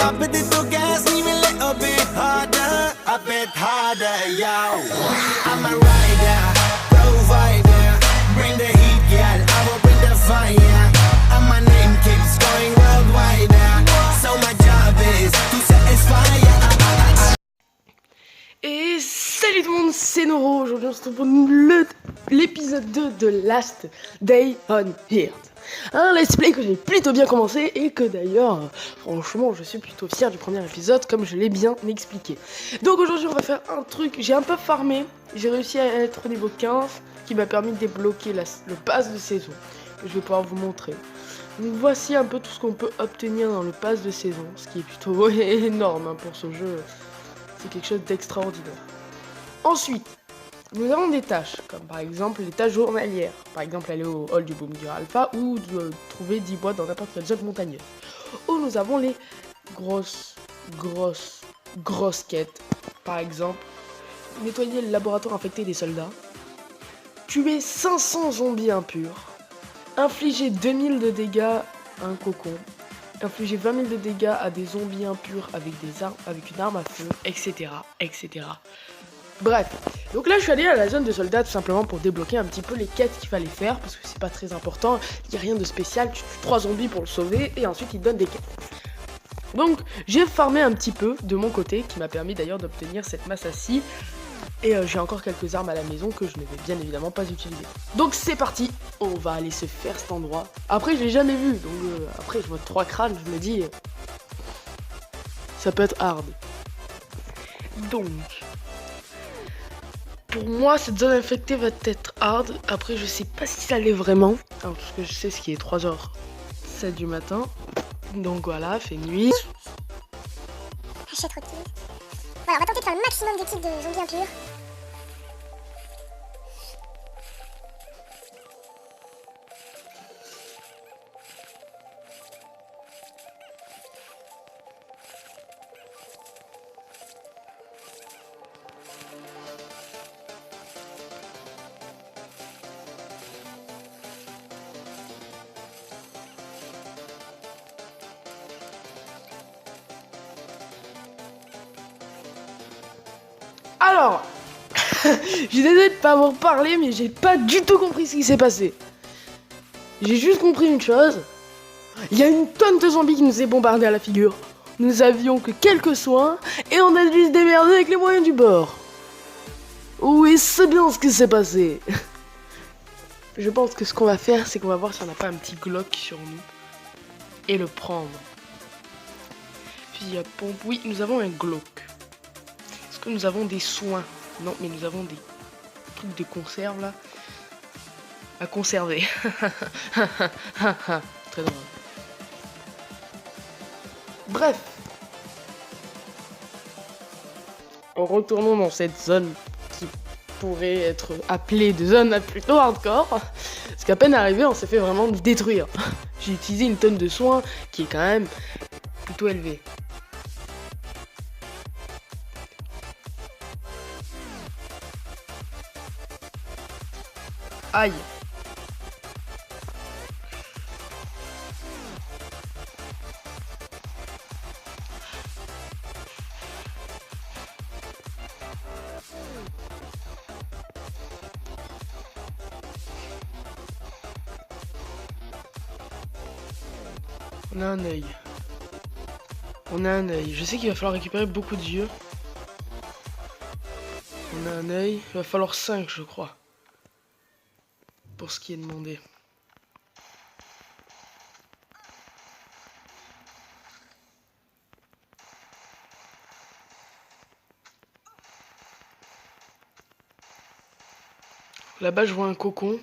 Drop it to the gas, leave it a little bit harder, a bit harder, yo. I'm a rider, provider, bring the heat, girl, I will bring the fire. And my name keeps going worldwide, so my job is to satisfy ya. Et salut tout le monde, c'est Noro. Aujourd'hui on se retrouve pour l'épisode 2 de Last Day on Earth. Un let's play que j'ai plutôt bien commencé et que d'ailleurs, franchement, je suis plutôt fier du premier épisode comme je l'ai bien expliqué. Donc aujourd'hui on va faire un truc, j'ai un peu farmé, j'ai réussi à être au niveau 15 qui m'a permis de débloquer le pass de saison que je vais pouvoir vous montrer. Donc voici un peu tout ce qu'on peut obtenir dans le pass de saison, ce qui est plutôt énorme hein, pour ce jeu. C'est quelque chose d'extraordinaire. Ensuite, nous avons des tâches, comme par exemple les tâches journalières. Par exemple, aller au hall du Boom Girl Alpha ou de trouver 10 boîtes dans n'importe quelle zone montagneuse. Ou nous avons les grosses quêtes. Par exemple, nettoyer le laboratoire infecté des soldats. Tuer 500 zombies impurs. Infliger 2000 de dégâts à un cocon. Infliger 20 000 de dégâts à des zombies impurs avec une arme à feu, etc. Bref, donc là je suis allé à la zone de soldats tout simplement pour débloquer un petit peu les quêtes qu'il fallait faire parce que c'est pas très important, il n'y a rien de spécial, tu tues 3 zombies pour le sauver et ensuite il te donne des quêtes. Donc j'ai farmé un petit peu de mon côté qui m'a permis d'ailleurs d'obtenir cette masse à scie. Et j'ai encore quelques armes à la maison que je ne vais bien évidemment pas utiliser. Donc c'est parti, on va aller se faire cet endroit. Après je l'ai jamais vu, donc après je vois 3 crânes, je me dis... ça peut être hard. Donc... pour moi cette zone infectée va être hard. Après je sais pas si ça l'est vraiment. Alors, parce que je sais ce qui est 3h07 du matin. Donc voilà, fait nuit. J'ai trop de kills. Voilà, on va tenter de faire le maximum de kills de zombies impurs. Alors, je suis désolé de pas avoir parlé, mais j'ai pas du tout compris ce qui s'est passé. J'ai juste compris une chose. Il y a une tonne de zombies qui nous est bombardé à la figure. Nous avions que quelques soins et on a dû se démerder avec les moyens du bord. Oui, c'est bien ce qui s'est passé. Je pense que ce qu'on va faire, c'est qu'on va voir si on n'a pas un petit Glock sur nous et le prendre. Puis il y a pompe. Oui, nous avons un Glock. Est-ce que nous avons des soins? Non, mais nous avons des trucs de conserve là. À conserver. Très drôle. Bref. En retournant dans cette zone qui pourrait être appelée de zone plutôt hardcore. Parce qu'à peine arrivé, on s'est fait vraiment détruire. J'ai utilisé une tonne de soins qui est quand même plutôt élevée. Aïe. On a un œil. On a un œil. Je sais qu'il va falloir récupérer beaucoup d'yeux. On a un œil. Il va falloir 5 je crois. Pour ce qui est demandé. Là-bas, je vois un cocon.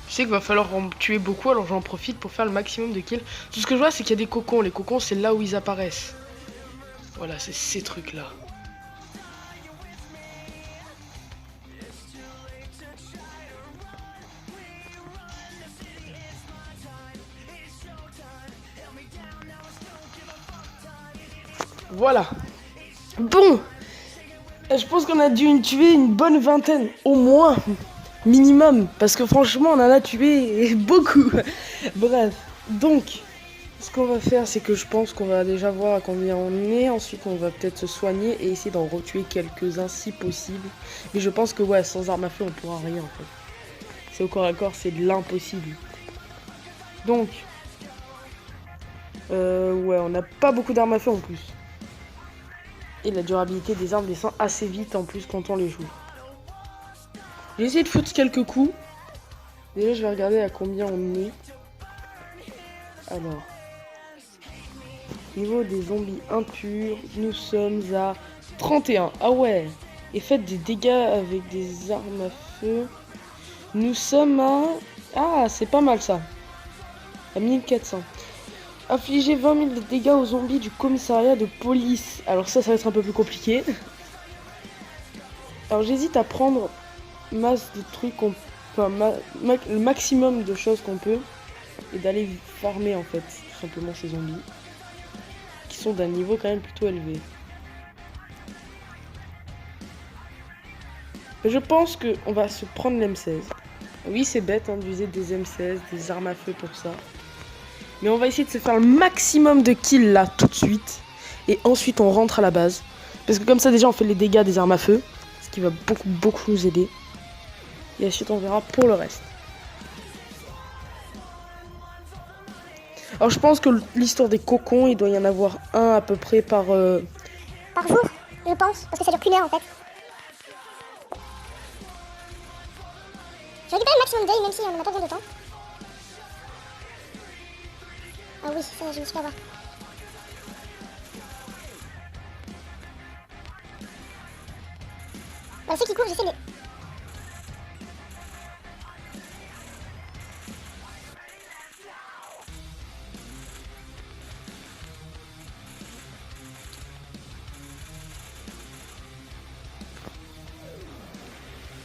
Je sais qu'il va falloir en tuer beaucoup, alors j'en profite pour faire le maximum de kills. Tout ce que je vois, c'est qu'il y a des cocons. Les cocons, c'est là où ils apparaissent. Voilà, c'est ces trucs-là. Voilà. Bon, je pense qu'on a dû tuer une bonne vingtaine, au moins, minimum, parce que franchement, on en a tué beaucoup. Bref, donc, ce qu'on va faire, c'est que je pense qu'on va déjà voir à combien on est, ensuite on va peut-être se soigner et essayer d'en retuer quelques-uns si possible. Mais je pense que ouais, sans arme à feu, on pourra rien en fait. C'est au corps à corps, c'est de l'impossible. Donc, ouais, on n'a pas beaucoup d'armes à feu en plus. Et la durabilité des armes descend assez vite en plus quand on les joue. J'ai essayé de foutre quelques coups. Déjà, je vais regarder à combien on est. Alors, niveau des zombies impurs, nous sommes à 31. Ah ouais. Et faites des dégâts avec des armes à feu. Nous sommes à... Ah, c'est pas mal ça. À 1400. Affliger 20 000 de dégâts aux zombies du commissariat de police. Alors ça va être un peu plus compliqué. Alors j'hésite à prendre masse de trucs, le maximum de choses qu'on peut. Et d'aller farmer en fait, tout simplement ces zombies. Qui sont d'un niveau quand même plutôt élevé. Je pense qu'on va se prendre l'M16. Oui, c'est bête hein, d'user des M16, des armes à feu pour ça. Mais on va essayer de se faire le maximum de kills là tout de suite. Et ensuite on rentre à la base. Parce que comme ça déjà on fait les dégâts des armes à feu. Ce qui va beaucoup nous aider. Et ensuite on verra pour le reste. Alors je pense que l'histoire des cocons, il doit y en avoir un à peu près par... Par jour, je pense, parce que ça dure qu'une heure en fait. J'ai récupéré le maximum d'œil, même si on n'a pas besoin de temps. Ah oui, ça je me suis fait avoir. Bah, ceux qui courent, j'essaie de...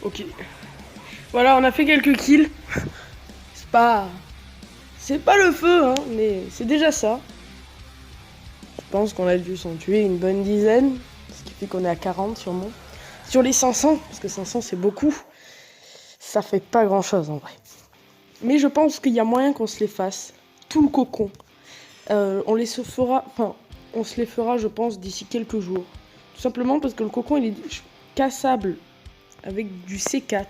Ok. Voilà, on a fait quelques kills. C'est pas le feu, hein, mais c'est déjà ça. Je pense qu'on a dû s'en tuer une bonne dizaine. Ce qui fait qu'on est à 40 sûrement. Sur les 500, parce que 500 c'est beaucoup. Ça fait pas grand chose en vrai. Mais je pense qu'il y a moyen qu'on se les fasse. Tout le cocon. On se les fera je pense d'ici quelques jours. Tout simplement parce que le cocon il est cassable avec du C4.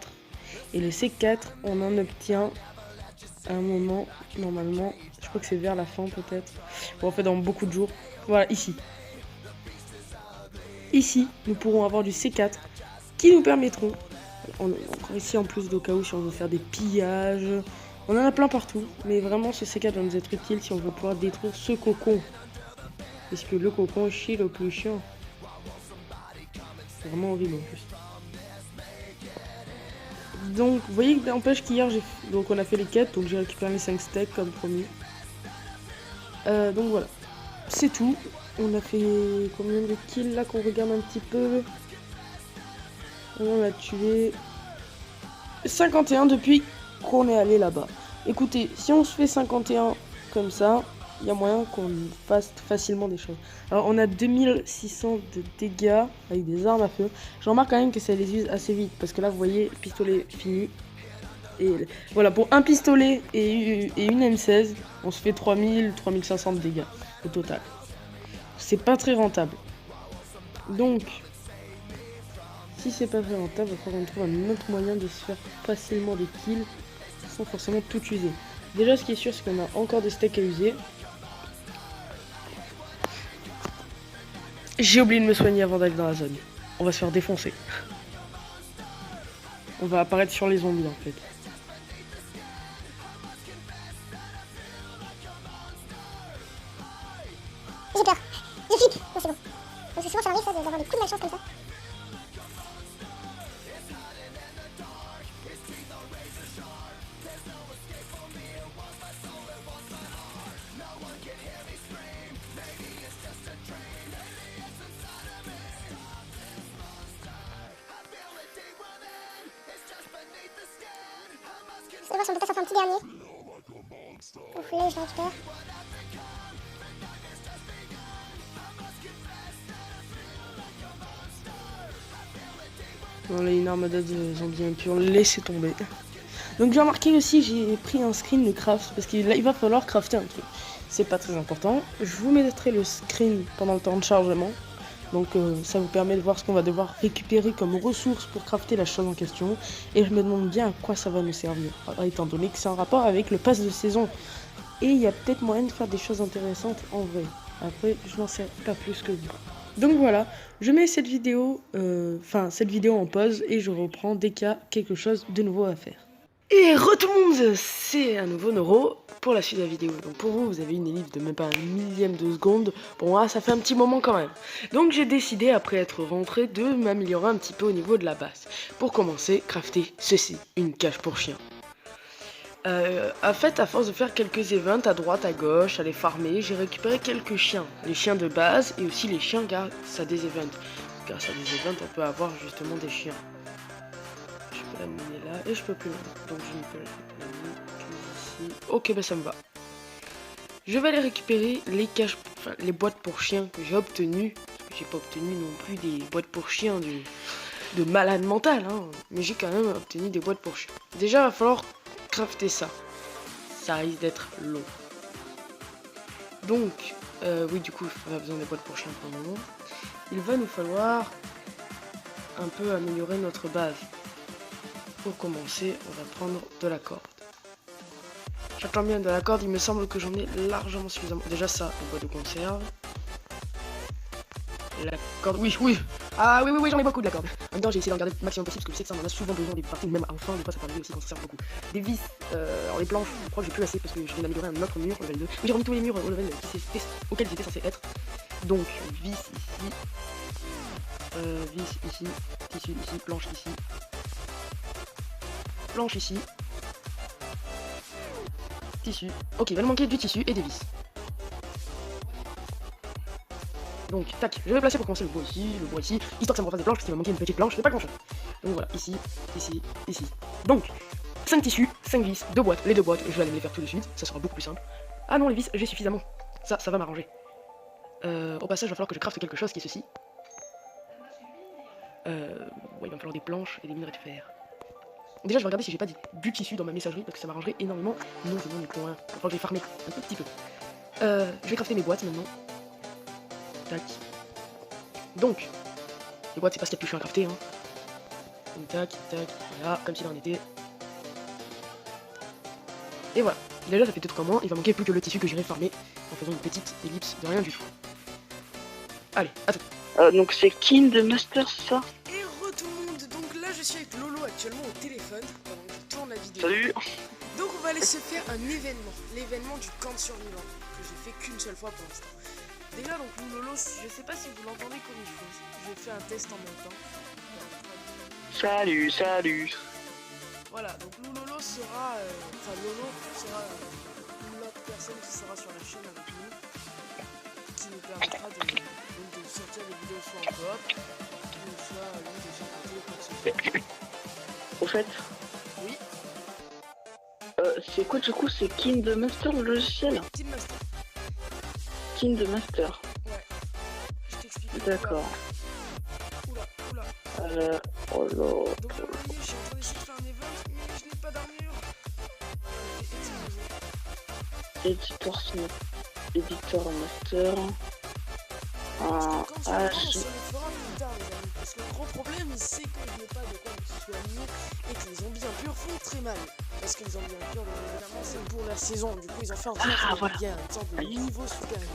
Et le C4 on en obtient à un moment normalement. Je crois que c'est vers la fin peut-être. Bon, en fait dans beaucoup de jours. Voilà ici. Ici nous pourrons avoir du C4 qui nous permettront. Encore ici en plus d'au cas où si on veut faire des pillages. On en a plein partout. Mais vraiment ce C4 va nous être utile si on veut pouvoir détruire ce cocon. Parce que le cocon chie le plus chiant. C'est vraiment horrible en plus. Donc vous voyez que n'empêche qu'hier donc on a fait les quêtes. Donc j'ai récupéré les 5 steaks comme promis. Donc voilà. C'est tout. On a fait combien de kills là qu'on regarde un petit peu. On a tué 51 depuis qu'on est allé là-bas. Écoutez, si on se fait 51 comme ça, il y a moyen qu'on fasse facilement des choses. Alors on a 2600 de dégâts avec des armes à feu. Je remarque quand même que ça les use assez vite. Parce que là vous voyez, pistolet fini. Et voilà, pour un pistolet et une M16, on se fait 3500 de dégâts au total. C'est pas très rentable. Donc, si c'est pas très rentable, il va falloir qu'on trouve un autre moyen de se faire facilement des kills sans forcément tout user. Déjà, ce qui est sûr, c'est qu'on a encore des steaks à user. J'ai oublié de me soigner avant d'aller dans la zone. On va se faire défoncer. On va apparaître sur les zombies en fait. J'ai peur. Je flippe. Non, c'est bon. Parce que souvent ça arrive ça d'avoir des coups de malchance comme ça. Je vais voir si on peut pas sortir un petit dernier. Ouf, là je le récupère. On a une armada de zombies impurs, laissez tomber. Donc j'ai remarqué aussi, j'ai pris un screen de craft, parce qu'il va falloir crafter un truc. C'est pas très important. Je vous mettrai le screen pendant le temps de chargement. Donc ça vous permet de voir ce qu'on va devoir récupérer comme ressources pour crafter la chose en question. Et je me demande bien à quoi ça va nous servir, étant donné que c'est en rapport avec le pass de saison. Et il y a peut-être moyen de faire des choses intéressantes en vrai. Après, je n'en sais pas plus que vous. Donc voilà, je mets cette vidéo en pause et je reprends dès qu'il y a quelque chose de nouveau à faire. Et tout le monde, c'est à nouveau Noro pour la suite de la vidéo. Donc pour vous, vous avez une ellipse de même pas un millième de seconde. Pour moi, ça fait un petit moment quand même. Donc j'ai décidé, après être rentré, de m'améliorer un petit peu au niveau de la base. Pour commencer, crafter ceci, une cage pour chien. En fait, à force de faire quelques events à droite, à gauche, aller farmer, j'ai récupéré quelques chiens. Les chiens de base et aussi les chiens grâce à des events. Grâce à des events, on peut avoir justement des chiens. Je peux la miner là et je peux plus loin. Donc je peux la miner ici. Ok, bah ça me va. Je vais aller récupérer les caches, les boîtes pour chiens que j'ai obtenues. J'ai pas obtenu non plus des boîtes pour chiens de malade mental, hein. Mais j'ai quand même obtenu des boîtes pour chiens. Déjà, il va falloir crafter ça. Ça risque d'être long. Donc, oui, du coup, on a besoin des boîtes pour chiens pour le moment. Il va nous falloir un peu améliorer notre base. Pour commencer, on va prendre de la corde. J'attends bien de la corde, il me semble que j'en ai largement suffisamment. Déjà ça, une boîte de conserve. La corde, oui. Ah oui, j'en ai beaucoup de la corde. En même temps, j'ai essayé d'en garder le maximum possible parce que je sais que ça on en a souvent besoin des parties, même enfin, des fois ça permet aussi qu'on s'en sert beaucoup. Des vis, alors les planches, je crois que j'ai plus assez parce que je viens d'améliorer un autre mur, level 2. J'ai remis tous les murs au level auxquels ils étaient censés être. Donc, vis ici, tissu ici, planche ici. Planche ici. Tissu. Ok, il va nous manquer du tissu et des vis. Donc, tac, je vais placer pour commencer le bois ici, histoire que ça me refasse des planches, parce qu'il va manquer une petite planche, c'est pas grand chose. Donc voilà, ici. Donc, 5 tissus, 5 vis, 2 boîtes, les 2 boîtes, je vais aller me les faire tout de suite, ça sera beaucoup plus simple. Ah non, les vis, j'ai suffisamment. Ça va m'arranger. Au passage, il va falloir que je crafte quelque chose qui est ceci. Ouais, il va me falloir des planches et des minerais de fer. Déjà, je vais regarder si j'ai pas du tissu dans ma messagerie parce que ça m'arrangerait énormément. Non, c'est bon, les points. Enfin, je vais farmer un tout petit peu. Je vais crafter mes boîtes maintenant. Tac. Donc, les boîtes, c'est pas ce qu'il y a de plus chiant à crafter. Hein. Donc, tac, voilà, comme s'il en était. Et voilà. Déjà, ça fait tout comment. Il va manquer plus que le tissu que j'irai farmer en faisant une petite ellipse de rien du tout. Allez, à tout. Donc c'est Kind Master, ça? Et tout le monde, donc là je suis avec Lolo actuellement au téléphone pendant que je tourne la vidéo. Salut. Donc on va aller se faire un événement, l'événement du camp de survivants, que j'ai fait qu'une seule fois pour l'instant. Déjà donc Lolo, je sais pas si vous l'entendez comme il faut, je fais un test en même temps. Salut. Voilà, donc Lolo sera, l'autre personne qui sera sur la chaîne avec nous, qui nous permettra de sortir des vidéos soit en coop, soit l'un de son côté ou quoi que ce soit. Au fait, Oui, c'est quoi du coup? C'est Kind Master le logiciel? Team Master. Kind Master. Ouais, je t'explique. D'accord. Oula. Oh là. Donc là, vous voyez, je suis en train d'essayer de faire un event, mais je n'ai pas d'armure. Éditeur Master. Quand on se le fera plus tard, les amis. Parce que le gros problème, c'est que je n'ai pas de quoi me soigner et que les zombies impurs font très mal. Parce que les zombies impurs, évidemment, c'est pour la saison. Du coup, ils ont fait en sorte voilà. bien une sorte de niveau supérieur.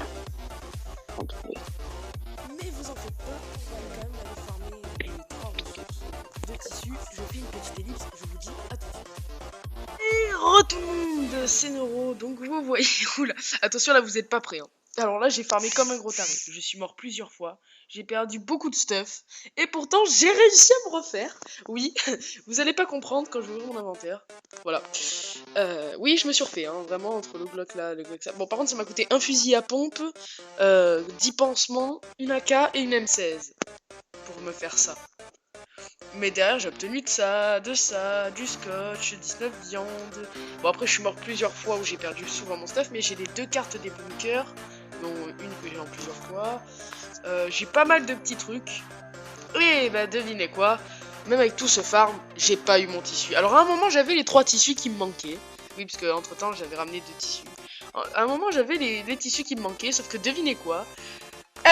Mais vous en faites pas, on va quand même aller farmer les 3 ressources de tissu. Je fais une petite ellipse, je vous dis à tout de suite. Et tout le monde, c'est Noro, donc vous voyez, oula, attention là vous êtes pas prêts. Hein. Alors là j'ai farmé comme un gros taré, je suis mort plusieurs fois, j'ai perdu beaucoup de stuff, et pourtant j'ai réussi à me refaire. Oui, vous allez pas comprendre quand je vais ouvrir mon inventaire. Voilà. Oui, je me suis refait, hein, vraiment, entre le Glock là, le Glock ça. Bon, par contre ça m'a coûté un fusil à pompe, 10 pansements, une AK et une M16 pour me faire ça. Mais derrière j'ai obtenu de ça, du scotch, 19 viandes. Bon après je suis mort plusieurs fois où j'ai perdu souvent mon stuff, mais j'ai les 2 cartes des bunkers, dont une que j'ai en plusieurs fois. J'ai pas mal de petits trucs. Et bah devinez quoi, même avec tout ce farm, j'ai pas eu mon tissu. Alors à un moment, j'avais les 3 tissus qui me manquaient. Oui, parce que entre temps, j'avais ramené 2 tissus. À un moment, j'avais les tissus qui me manquaient, sauf que devinez quoi?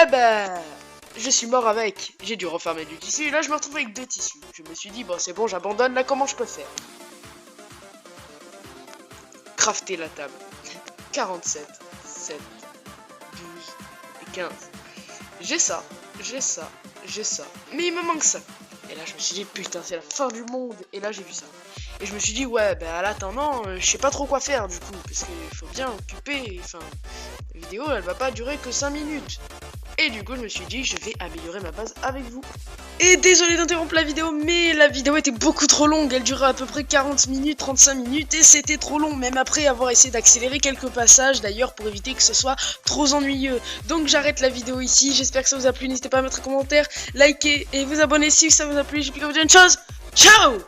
Eh ben, je suis mort avec. J'ai dû refarmer du tissu, et là, je me retrouve avec 2 tissus. Je me suis dit, bon, c'est bon, j'abandonne, là, comment je peux faire? Crafter la table. 47, 7, 12 et 15. J'ai ça, j'ai ça, j'ai ça. Mais il me manque ça. Et là, je me suis dit, putain, c'est la fin du monde. Et là, j'ai vu ça. Et je me suis dit, ouais, ben à l'attendant, je sais pas trop quoi faire du coup. Parce qu'il faut bien occuper. Enfin, la vidéo, elle va pas durer que 5 minutes. Et du coup, je me suis dit, je vais améliorer ma base avec vous. Et désolé d'interrompre la vidéo, mais la vidéo était beaucoup trop longue. Elle durait à peu près 40 minutes, 35 minutes, et c'était trop long, même après avoir essayé d'accélérer quelques passages, d'ailleurs, pour éviter que ce soit trop ennuyeux. Donc j'arrête la vidéo ici, j'espère que ça vous a plu, n'hésitez pas à mettre un commentaire, liker et vous abonner si ça vous a plu. J'ai plus qu'à vous dire une chose, ciao!